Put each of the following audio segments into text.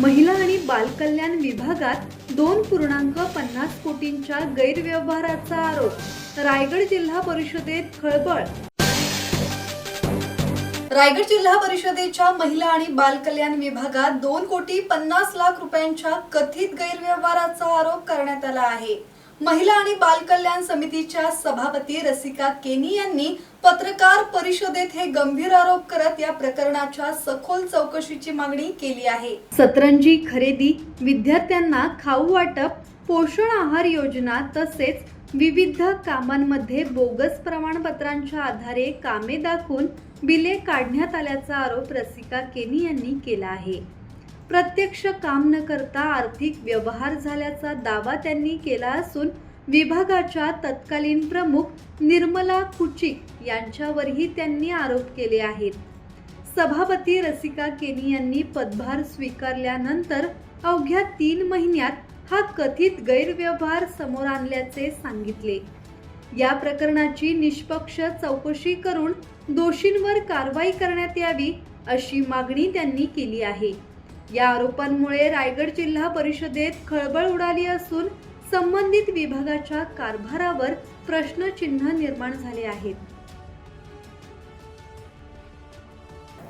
महिला आणि बालकल्याण विभागात 2.50 कोटींच्या गैरव्यवहाराचा आरोप. रायगड जिल्हा परिषदेत खळबळ. रायगड जिल्हा परिषदेच्या महिला आणि बालकल्याण विभागात 2,50,00,000 रुपयांच्या कथित गैरव्यवहाराचा आरोप करण्यात आला आहे. महिला आणि बालकल्याण समितीच्या सभापती रसिका केनी यांनी पत्रकार परिषदेत हे गंभीर आरोप करत या प्रकरणाच्या सखोल चौकशीची मागणी केली आहे. सतरंजी खरेदी, विद्यार्थ्यांना खाऊ वाटप, पोषण आहार योजना तसेच विविध कामांमध्ये बोगस प्रमाणपत्रांच्या आधारे कामे दाखवून बिले काढण्यात आल्याचा आरोप रसिका केनी यांनी केला आहे. प्रत्यक्ष काम न करता आर्थिक व्यवहार झाल्याचा दावा त्यांनी केला असून विभागाच्या तत्कालीन प्रमुख निर्मला कुचिक यांच्यावरही त्यांनी आरोप केले आहेत. सभापती रसिका केनी यांनी पदभार स्वीकारल्यानंतर अवघ्या 3 महिन्यात हा कथित गैरव्यवहार समोर आणल्याचे सांगितले. या प्रकरणाची निष्पक्ष चौकशी करून दोषींवर कारवाई करण्यात यावी अशी मागणी त्यांनी केली आहे. या आरोपांमुळे रायगड जिल्हा परिषदेत खळबळ उडाली असून संबंधित विभागाच्या कारभारावर प्रश्नचिन्ह निर्माण झाले आहेत.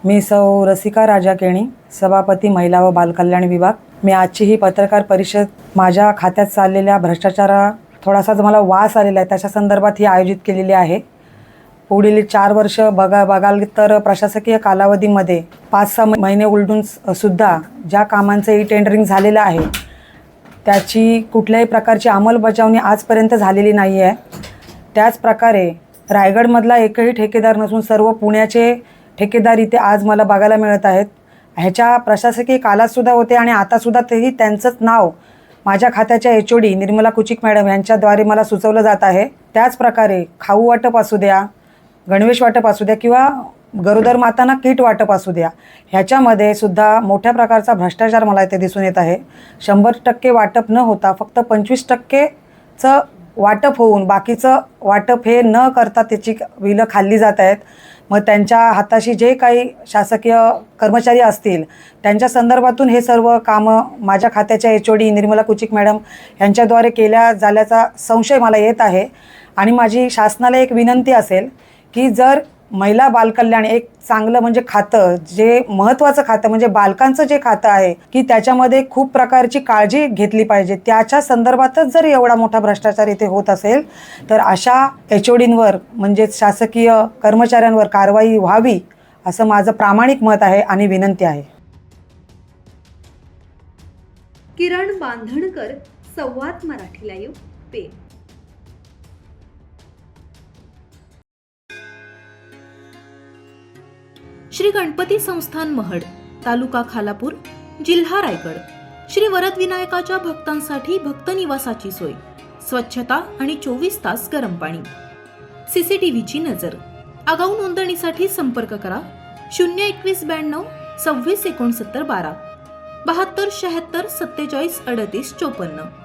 मी सौ रसिका राजा केणी, सभापती महिला व बालकल्याण विभाग. मी आजची ही पत्रकार परिषद माझ्या खात्यात चाललेल्या भ्रष्टाचारा थोडासा जो मला वास आलेला आहे त्याच्या संदर्भात ही आयोजित केलेली आहे. पुढील 4 वर्ष बघाल तर प्रशासकीय कालावधीमध्ये 5-6 महिने उलटून सुद्धा ज्या कामांचं ई टेंडरिंग झालेलं आहे त्याची कुठल्याही प्रकारची अंमलबजावणी आजपर्यंत झालेली नाही आहे. त्याच प्रकारे रायगडमधला एकही ठेकेदार नसून सर्व पुण्याचे ठेकेदार इथे आज मला बघायला मिळत आहेत. ह्याच्या प्रशासकीय कालातसुद्धा होते आणि आतासुद्धा तेही त्यांचंच नाव माझ्या खात्याच्या HOD निर्मला कुचिक मॅडम यांच्याद्वारे मला सुचवलं जात आहे. त्याच प्रकारे खाऊ वाटप असू द्या, गणवेश वाटप असू द्या किंवा गरोदर मातांना किट वाटप असू द्या, ह्याच्यामध्ये सुद्धा मोठ्या प्रकारचा भ्रष्टाचार मला इथे दिसून येत आहे. 100% वाटप न होता फक्त 25%चं वाटप होऊन बाकीचं वाटप हे न करता त्याची बिलं खाल्ली जात आहेत. मग त्यांच्या हाताशी जे काही शासकीय कर्मचारी असतील त्यांच्या संदर्भातून हे सर्व कामं माझ्या खात्याच्या HOD निर्मला कुचिक मॅडम यांच्याद्वारे केल्या झाल्याचा संशय मला येत आहे. आणि माझी शासनाला एक विनंती असेल की जर महिला बालकल्याण एक चांगलं म्हणजे खातं, जे महत्त्वाचं खातं म्हणजे बालकांचं जे खातं आहे की त्याच्यामध्ये खूप प्रकारची काळजी घेतली पाहिजे, त्याच्या संदर्भातच जर एवढा मोठा भ्रष्टाचार इथे होत असेल तर अशा HODंवर म्हणजे शासकीय कर्मचाऱ्यांवर कारवाई व्हावी असं माझं प्रामाणिक मत आहे आणि विनंती आहे. किरण बांधणकर, संवाद मराठी लाईव्ह, पेन. श्री गणपती संस्थान महड, तालुका खालापूर, जिल्हा रायगड. श्री वरद विनायकाच्या भक्तांसाठी भक्त निवासाची सोय, स्वच्छता आणि 24 तास गरम पाणी, CCTVची नजर. आगाऊ नोंदणीसाठी संपर्क करा 02192 26 69 12 72 76 47 38 54.